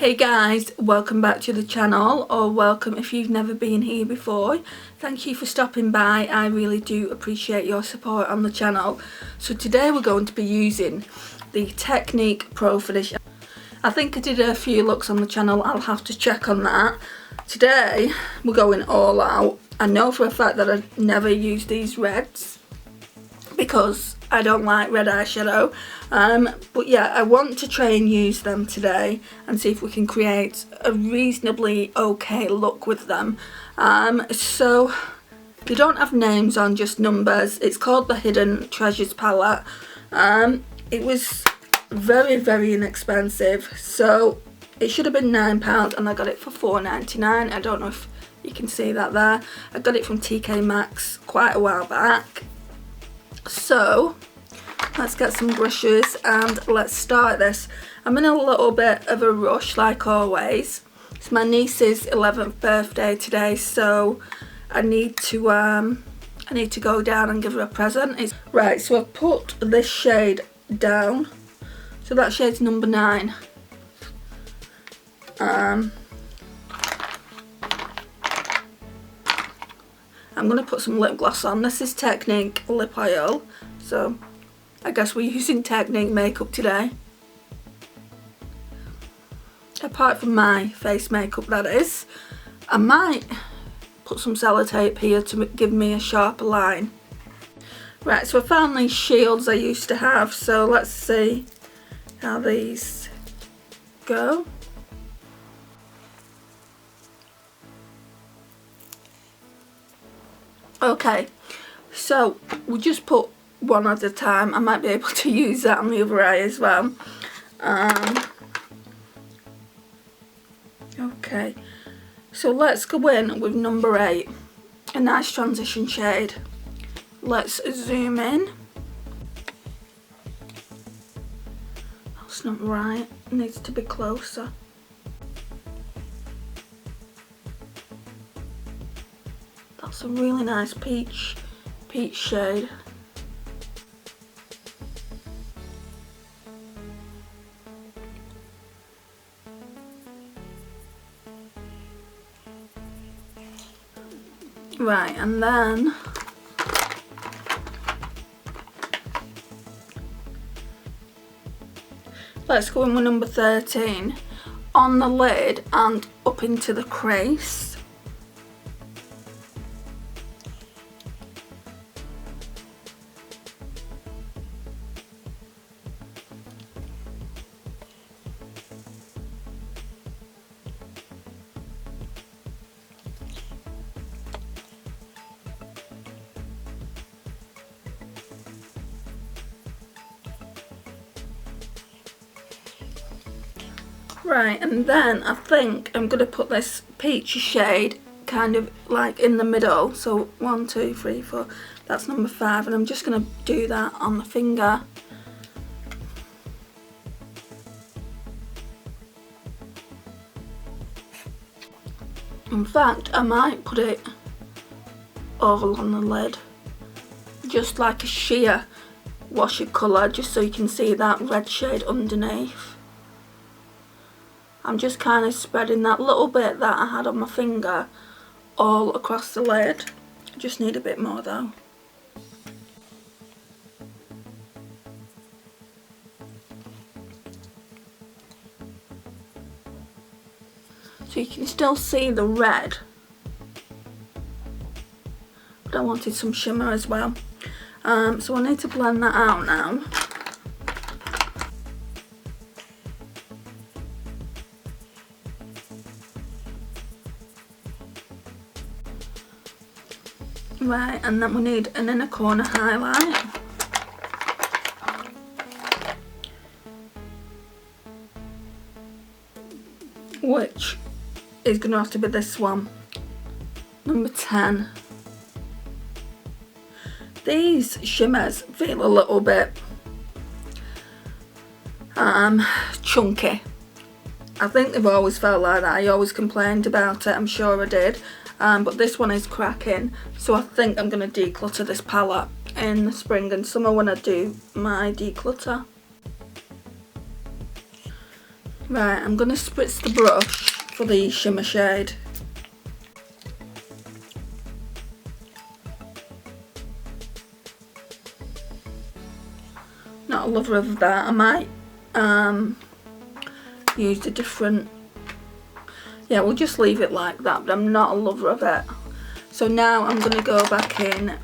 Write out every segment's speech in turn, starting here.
Hey guys, welcome back to the channel, or welcome if you've never been here before. Thank you for stopping by. I really do appreciate your support on the channel. So today we're going to be using the Technic Pro Finish. I think I did a few looks on the channel, I'll have to check on that. Today we're going all out. I know for a fact that I never use these reds because I don't like red eyeshadow, but yeah, I want to try and use them today and see if we can create a reasonably okay look with them. So they don't have names on, just numbers. It's called the Hidden Treasures palette. It was very inexpensive, so it should have been £9 and I got it for £4.99. I don't know if you can see that there. I got it from TK Maxx quite a while back. So let's get some brushes and let's start this. I'm in a little bit of a rush like always. It's my niece's 11th birthday today, so I need to go down and give her a present. Right, so I've put this shade down. So that shade's number 9. I'm going to put some lip gloss on. This is Technic lip oil, so I guess we're using Technic makeup today. Apart from my face makeup, that is. I might put some sellotape here to give me a sharper line. Right, so I found these shields I used to have, so let's see how these go. Okay, so we'll just put one at a time. I might be able to use that on the other eye as well. Okay, so let's go in with number 8, a nice transition shade. Let's zoom in. That's not right, it needs to be closer. That's a really nice peach shade. Right, and then let's go in with number 13 on the lid and up into the crease. Right, and then I think I'm going to put this peachy shade kind of like in the middle. So 1, 2, 3, 4, that's number 5, and I'm just going to do that on the finger. In fact, I might put it all on the lid, just like a sheer wash of colour, just so you can see that red shade underneath. I'm just kind of spreading that little bit that I had on my finger all across the lid. I just need a bit more though. So you can still see the red, but I wanted some shimmer as well. So I need to blend that out now. Right, and then we need an inner corner highlight. Which is going to have to be this one, number 10. These shimmers feel a little bit chunky. I think they've always felt like that. I always complained about it, I'm sure I did. But this one is cracking, so I think I'm going to declutter this palette in the spring and summer when I do my declutter. Right, I'm going to spritz the brush for the shimmer shade. Not a lover of that. I might use a different, yeah, we'll just leave it like that, but I'm not a lover of it. So now I'm going to go back in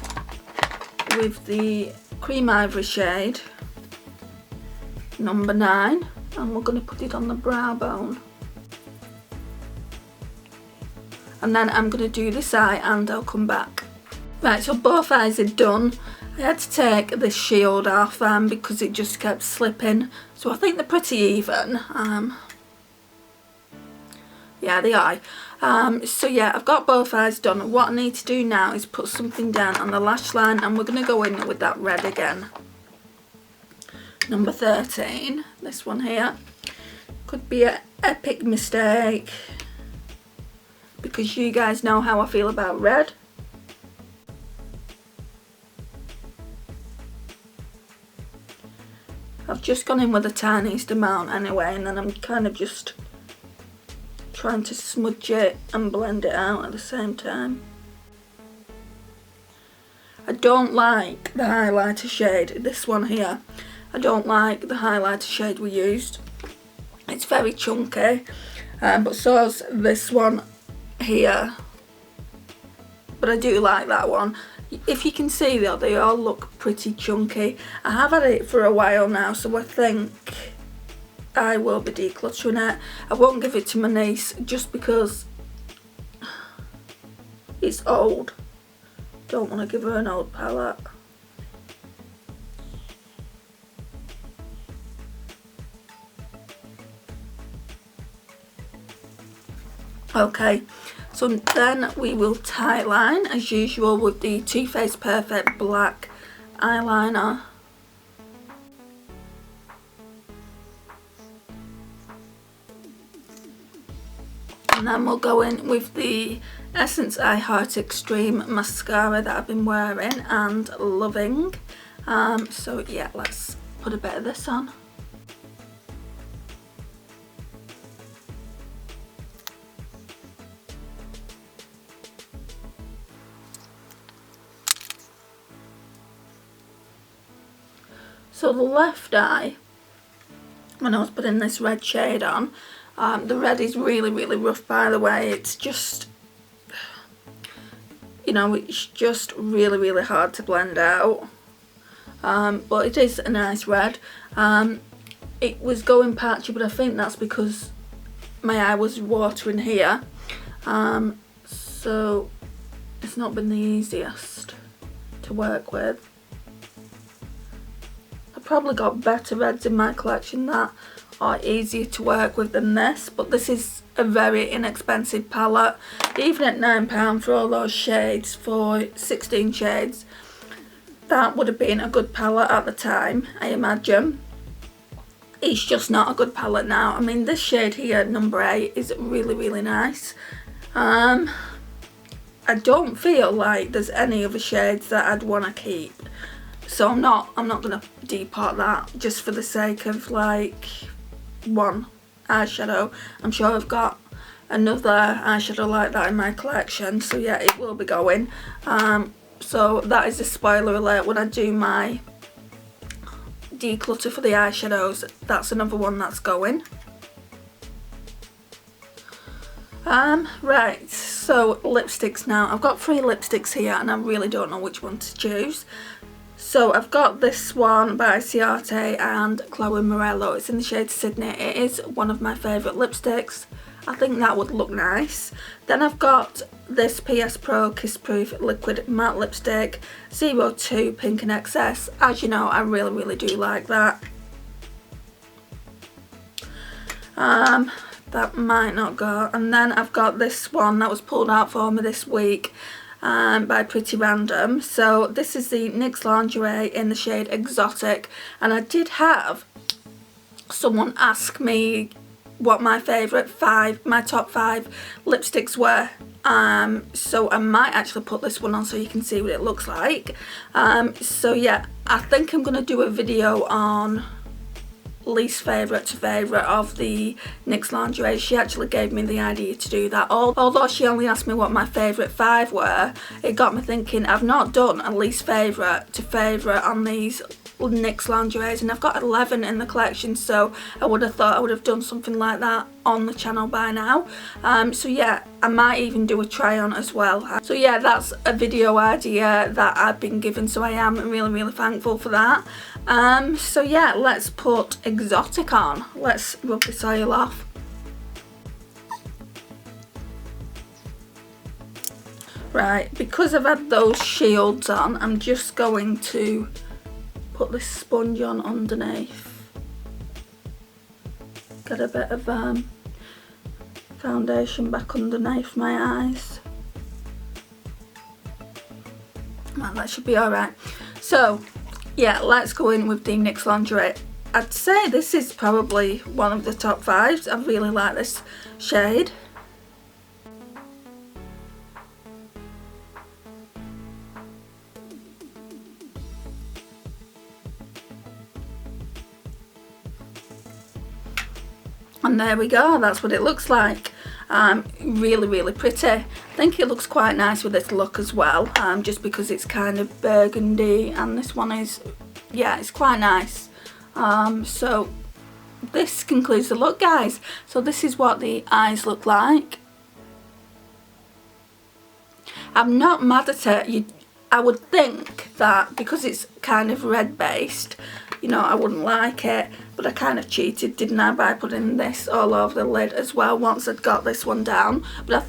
with the Cream Ivory shade, number 9, and we're going to put it on the brow bone. And then I'm going to do this eye and I'll come back. Right, so both eyes are done. I had to take this shield off because it just kept slipping. So I think they're pretty even. Yeah, they are. So yeah, I've got both eyes done. What I need to do now is put something down on the lash line, and we're going to go in with that red again. Number 13, this one here. Could be an epic mistake, because you guys know how I feel about red. I've just gone in with the tiniest amount anyway, and then I'm kind of just trying to smudge it and blend it out at the same time. I don't like the highlighter shade, this one here. I don't like the highlighter shade we used. It's very chunky, but so's this one here. But I do like that one. If you can see though, they all look pretty chunky. I have had it for a while now, so I think I will be decluttering it. I won't give it to my niece just because it's old. Don't want to give her an old palette. Okay, so then we will tightline as usual with the Too Faced Perfect Black eyeliner. And then we'll go in with the Essence I Heart Extreme mascara that I've been wearing and loving. So yeah, let's put a bit of this on. So the left eye, when I was putting this red shade on, the red is really, really rough, by the way. It's just, you know, it's just really, really hard to blend out. But it is a nice red. It was going patchy, but I think that's because my eye was watering here. So it's not been the easiest to work with. I've probably got better reds in my collection that are easier to work with than this, but this is a very inexpensive palette. Even at £9 for all those shades, for 16 shades, that would have been a good palette at the time, I imagine. It's just not a good palette now. I mean, this shade here, number 8, is really, really nice. I don't feel like there's any other shades that I'd want to keep. So I'm not going to depot that just for the sake of like one eyeshadow. I'm sure I've got another eyeshadow like that in my collection, so yeah, it will be going. So that is a spoiler alert. When I do my declutter for the eyeshadows, that's another one that's going. Right, so lipsticks now. I've got 3 lipsticks here and I really don't know which one to choose. So I've got this one by Ciate and Chloe Morello. It's in the shade Sydney. It is one of my favourite lipsticks. I think that would look nice. Then I've got this PS Pro Kiss Proof Liquid Matte Lipstick 02 Pink and XS. As you know, I really, really do like that. That might not go. And then I've got this one that was pulled out for me this week. By Pretty Random. So this is the NYX Lingerie in the shade Exotic, and I did have someone ask me what my favourite 5, my top 5 lipsticks were. So I might actually put this one on so you can see what it looks like. So yeah, I think I'm going to do a video on least favourite to favourite of the NYX lingerie. She actually gave me the idea to do that. Although she only asked me what my favourite 5 were, it got me thinking I've not done a least favourite to favourite on these NYX lingeries, and I've got 11 in the collection, so I would have thought I would have done something like that on the channel by now. So yeah, I might even do a try on as well. So yeah, that's a video idea that I've been given, so I am really thankful for that. So yeah, let's put Exotic on. Let's rub this oil off. Right, because I've had those shields on, I'm just going to put this sponge on underneath. Get a bit of foundation back underneath my eyes. Well, that should be alright. So yeah, let's go in with the NYX lingerie. I'd say this is probably one of the top 5s. I really like this shade. And there we go, that's what it looks like. Really pretty. I think it looks quite nice with this look as well, just because it's kind of burgundy, and this one is, yeah, it's quite nice. So this concludes the look, guys. So this is what the eyes look like. I'm not mad at it. I would think that because it's kind of red based, you know, I wouldn't like it, but I kind of cheated, didn't I, by putting this all over the lid as well once I'd got this one down. But I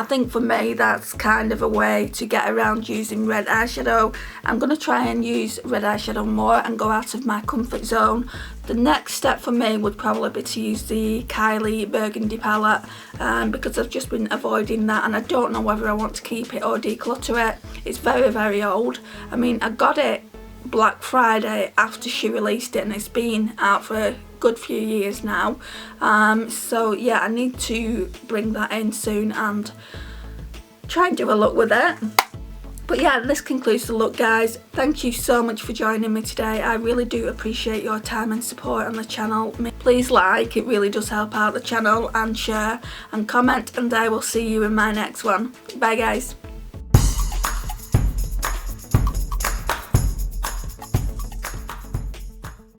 think for me that's kind of a way to get around using red eyeshadow. I'm going to try and use red eyeshadow more and go out of my comfort zone. The next step for me would probably be to use the Kylie Burgundy palette, because I've just been avoiding that, and I don't know whether I want to keep it or declutter it. It's very old. I mean, I got it Black Friday after she released it, and it's been out for a good few years now. So yeah, I need to bring that in soon and try and do a look with it. But yeah, this concludes the look, guys. Thank you so much for joining me today. I really do appreciate your time and support on the channel. Please like, it really does help out the channel, and share and comment, and I will see you in my next one. Bye guys.